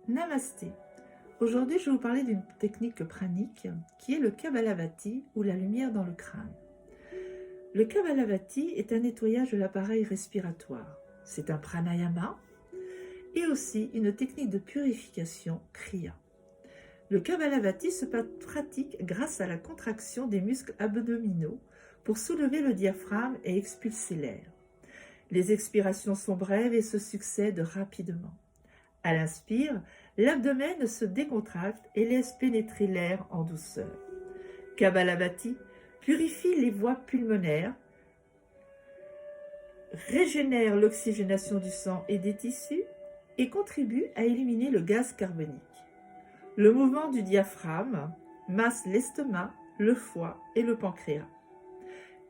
Namasté. Aujourd'hui, je vais vous parler d'une technique pranique qui est le Kapalabhati ou la lumière dans le crâne. Le Kapalabhati est un nettoyage de l'appareil respiratoire. C'est un pranayama et aussi une technique de purification kriya. Le Kapalabhati se pratique grâce à la contraction des muscles abdominaux pour soulever le diaphragme et expulser l'air. Les expirations sont brèves et se succèdent rapidement. À l'inspire, l'abdomen se décontracte et laisse pénétrer l'air en douceur. Kapalabhati purifie les voies pulmonaires, régénère l'oxygénation du sang et des tissus et contribue à éliminer le gaz carbonique. Le mouvement du diaphragme masse l'estomac, le foie et le pancréas.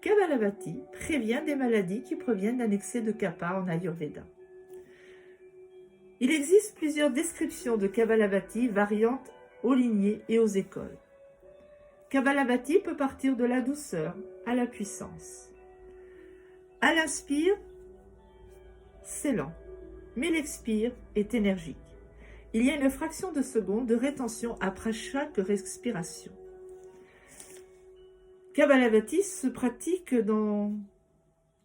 Kapalabhati prévient des maladies qui proviennent d'un excès de kapha en Ayurveda. Il existe plusieurs descriptions de Kapalabhati variantes aux lignées et aux écoles. Kapalabhati peut partir de la douceur à la puissance. À l'inspire, c'est lent, mais l'expire est énergique. Il y a une fraction de seconde de rétention après chaque respiration. Kapalabhati se pratique dans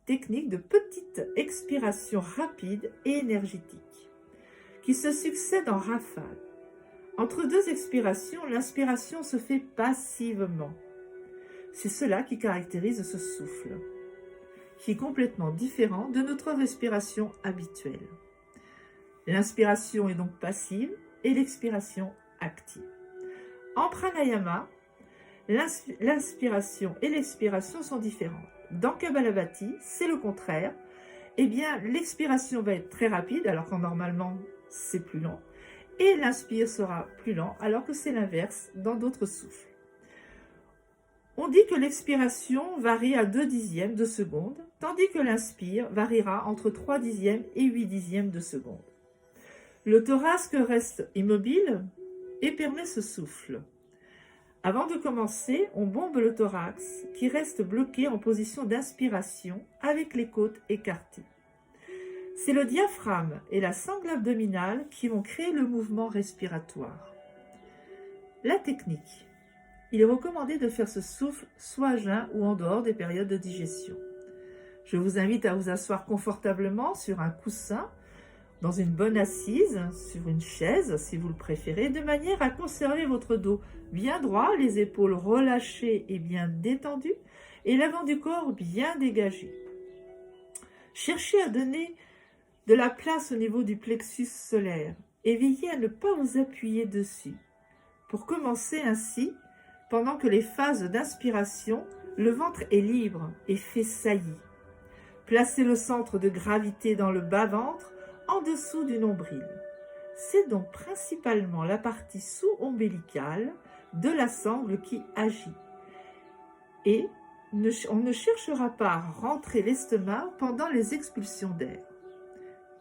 technique de petites expirations rapides et énergétiques qui se succèdent en rafales. Entre deux expirations, l'inspiration se fait passivement. C'est cela qui caractérise ce souffle, qui est complètement différent de notre respiration habituelle. L'inspiration est donc passive et l'expiration active. En pranayama, l'inspiration et l'expiration sont différentes. Dans Kapalabhati, c'est le contraire. Eh bien, l'expiration va être très rapide, alors qu'en normalement, c'est plus lent. Et l'inspire sera plus lent, alors que c'est l'inverse dans d'autres souffles. On dit que l'expiration varie à 2 dixièmes de seconde, tandis que l'inspire variera entre 3 dixièmes et 8 dixièmes de seconde. Le thorax reste immobile et permet ce souffle. Avant de commencer, on bombe le thorax qui reste bloqué en position d'inspiration avec les côtes écartées. C'est le diaphragme et la sangle abdominale qui vont créer le mouvement respiratoire. La technique. Il est recommandé de faire ce souffle soit à jeun ou en dehors des périodes de digestion. Je vous invite à vous asseoir confortablement sur un coussin, dans une bonne assise, sur une chaise si vous le préférez, de manière à conserver votre dos bien droit, les épaules relâchées et bien détendues, et l'avant du corps bien dégagé. Cherchez à donner de la place au niveau du plexus solaire et veillez à ne pas vous appuyer dessus. Pour commencer ainsi, pendant que les phases d'inspiration, le ventre est libre et fait saillie. Placez le centre de gravité dans le bas-ventre, en dessous du nombril. C'est donc principalement la partie sous-ombilicale de la sangle qui agit. Et on ne cherchera pas à rentrer l'estomac pendant les expulsions d'air.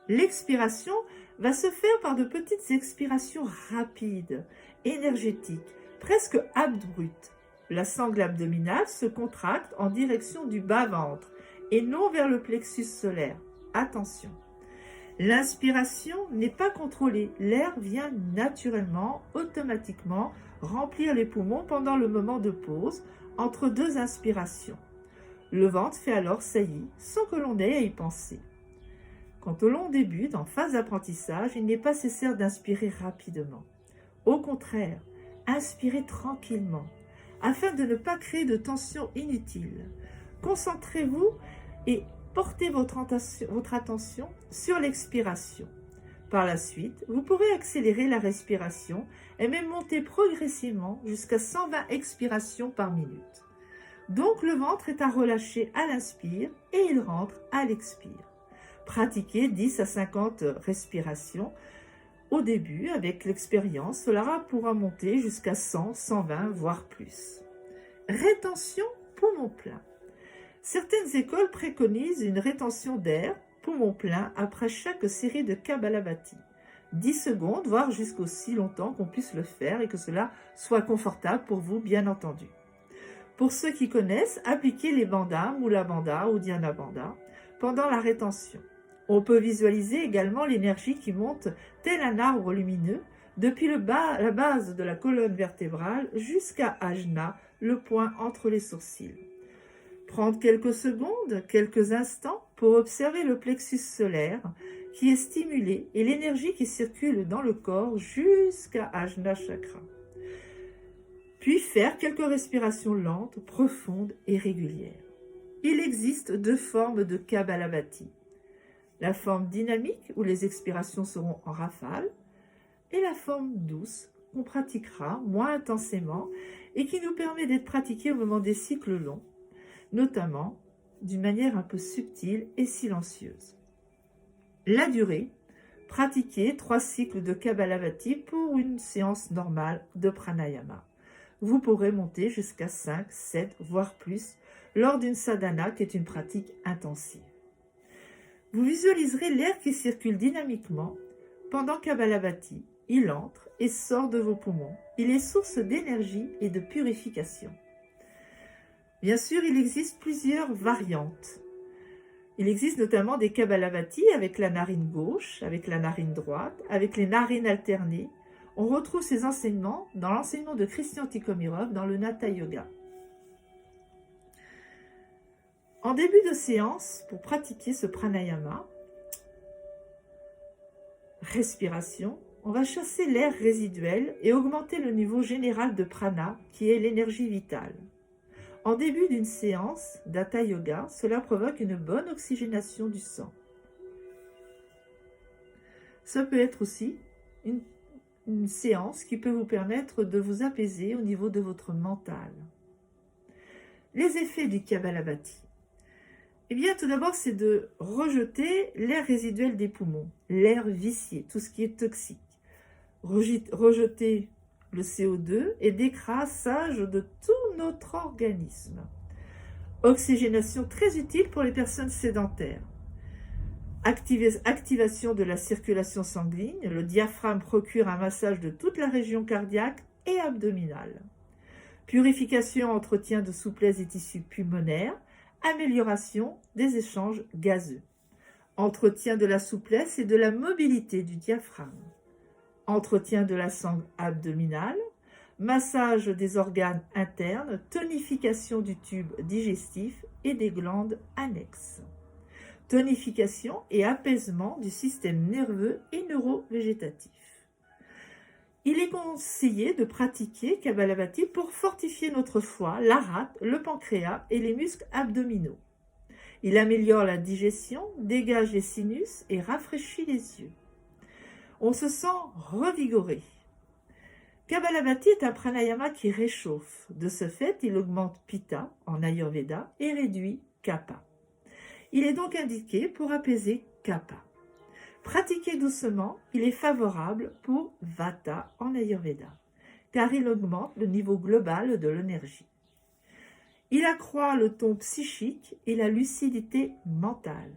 L'expiration va se faire par de petites expirations rapides, énergétiques, presque abruptes. La sangle abdominale se contracte en direction du bas-ventre et non vers le plexus solaire. Attention! L'inspiration n'est pas contrôlée. L'air vient naturellement, automatiquement, remplir les poumons pendant le moment de pause entre deux inspirations. Le ventre fait alors saillie sans que l'on ait à y penser. Quant au long début, en phase d'apprentissage, il n'est pas nécessaire d'inspirer rapidement. Au contraire, inspirez tranquillement, afin de ne pas créer de tension inutile. Concentrez-vous et portez votre attention sur l'expiration. Par la suite, vous pourrez accélérer la respiration et même monter progressivement jusqu'à 120 expirations par minute. Donc le ventre est à relâcher à l'inspire et il rentre à l'expire. Pratiquez 10 à 50 respirations au début. Avec l'expérience, cela pourra monter jusqu'à 100, 120, voire plus. Rétention poumon plein. Certaines écoles préconisent une rétention d'air poumon plein après chaque série de Kapalabhati. 10 secondes, voire jusqu'aussi longtemps qu'on puisse le faire et que cela soit confortable pour vous, bien entendu. Pour ceux qui connaissent, appliquez les bandhas, Mula Bandha ou Dhyana Bandha pendant la rétention. On peut visualiser également l'énergie qui monte tel un arbre lumineux depuis la base de la colonne vertébrale jusqu'à Ajna, le point entre les sourcils. Prendre quelques secondes, quelques instants pour observer le plexus solaire qui est stimulé et l'énergie qui circule dans le corps jusqu'à Ajna Chakra. Puis faire quelques respirations lentes, profondes et régulières. Il existe 2 formes de Kapalabhati. La forme dynamique où les expirations seront en rafale et la forme douce qu'on pratiquera moins intensément et qui nous permet d'être pratiquée au moment des cycles longs, notamment d'une manière un peu subtile et silencieuse. La durée, pratiquer 3 cycles de Kapalabhati pour une séance normale de pranayama. Vous pourrez monter jusqu'à 5, 7, voire plus lors d'une sadhana qui est une pratique intensive. Vous visualiserez l'air qui circule dynamiquement pendant Kapalabhati. Il entre et sort de vos poumons. Il est source d'énergie et de purification. Bien sûr, il existe plusieurs variantes. Il existe notamment des Kapalabhati avec la narine gauche, avec la narine droite, avec les narines alternées. On retrouve ces enseignements dans l'enseignement de Christian Tikhomirov dans le Hatha Yoga. En début de séance, pour pratiquer ce pranayama, respiration, on va chasser l'air résiduel et augmenter le niveau général de prana, qui est l'énergie vitale. En début d'une séance d'Hatha Yoga, cela provoque une bonne oxygénation du sang. Ça peut être aussi une séance qui peut vous permettre de vous apaiser au niveau de votre mental. Les effets du Kapalabhati. Eh bien, tout d'abord, c'est de rejeter l'air résiduel des poumons, l'air vicié, tout ce qui est toxique. Rejeter le CO2 et décrassage de tout notre organisme. Oxygénation très utile pour les personnes sédentaires. Activation de la circulation sanguine, le diaphragme procure un massage de toute la région cardiaque et abdominale. Purification, entretien de souplesse des tissus pulmonaires, amélioration des échanges gazeux. Entretien de la souplesse et de la mobilité du diaphragme. Entretien de la sangle abdominale, massage des organes internes, tonification du tube digestif et des glandes annexes. Tonification et apaisement du système nerveux et neurovégétatif. Il est conseillé de pratiquer Kapalabhati pour fortifier notre foie, la rate, le pancréas et les muscles abdominaux. Il améliore la digestion, dégage les sinus et rafraîchit les yeux. On se sent revigoré. Kapalabhati est un pranayama qui réchauffe. De ce fait, il augmente Pitta en Ayurveda et réduit Kapha. Il est donc indiqué pour apaiser Kapha. Pratiqué doucement, il est favorable pour Vata en Ayurveda, car il augmente le niveau global de l'énergie. Il accroît le ton psychique et la lucidité mentale.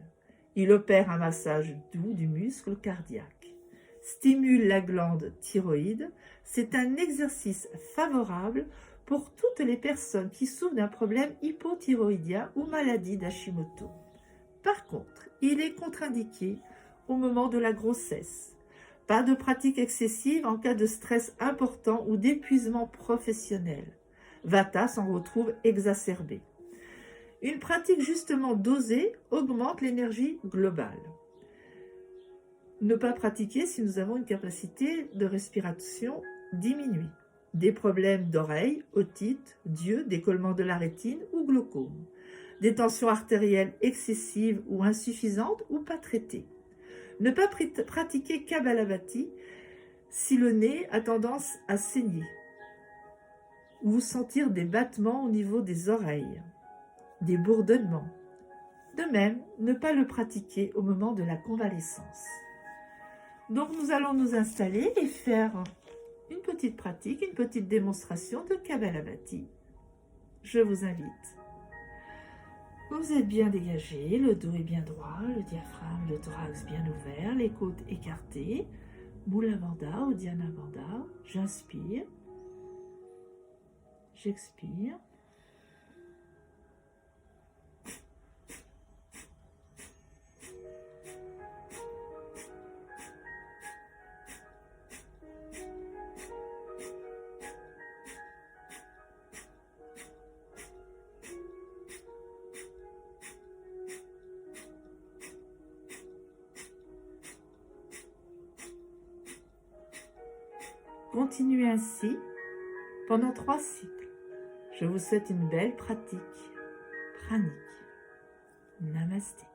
Il opère un massage doux du muscle cardiaque. Stimule la glande thyroïde. C'est un exercice favorable pour toutes les personnes qui souffrent d'un problème hypothyroïdien ou maladie d'Hashimoto. Par contre, il est contre-indiqué au moment de la grossesse. Pas de pratique excessive en cas de stress important ou d'épuisement professionnel. Vata s'en retrouve exacerbé. Une pratique justement dosée augmente l'énergie globale. Ne pas pratiquer si nous avons une capacité de respiration diminuée. Des problèmes d'oreille, otite, d'yeux, décollement de la rétine ou glaucome. Des tensions artérielles excessives ou insuffisantes ou pas traitées. Ne pas pratiquer Kapalabhati si le nez a tendance à saigner ou sentir des battements au niveau des oreilles, des bourdonnements. De même, ne pas le pratiquer au moment de la convalescence. Donc nous allons nous installer et faire une petite pratique, une petite démonstration de Kapalabhati. Je vous invite. Vous êtes bien dégagé, le dos est bien droit, le diaphragme, le thorax bien ouvert, les côtes écartées. Mula Bandha ou Dhyana Bandha. J'inspire. J'expire. continuez ainsi pendant 3 cycles. Je vous souhaite une belle pratique pranique. Namasté.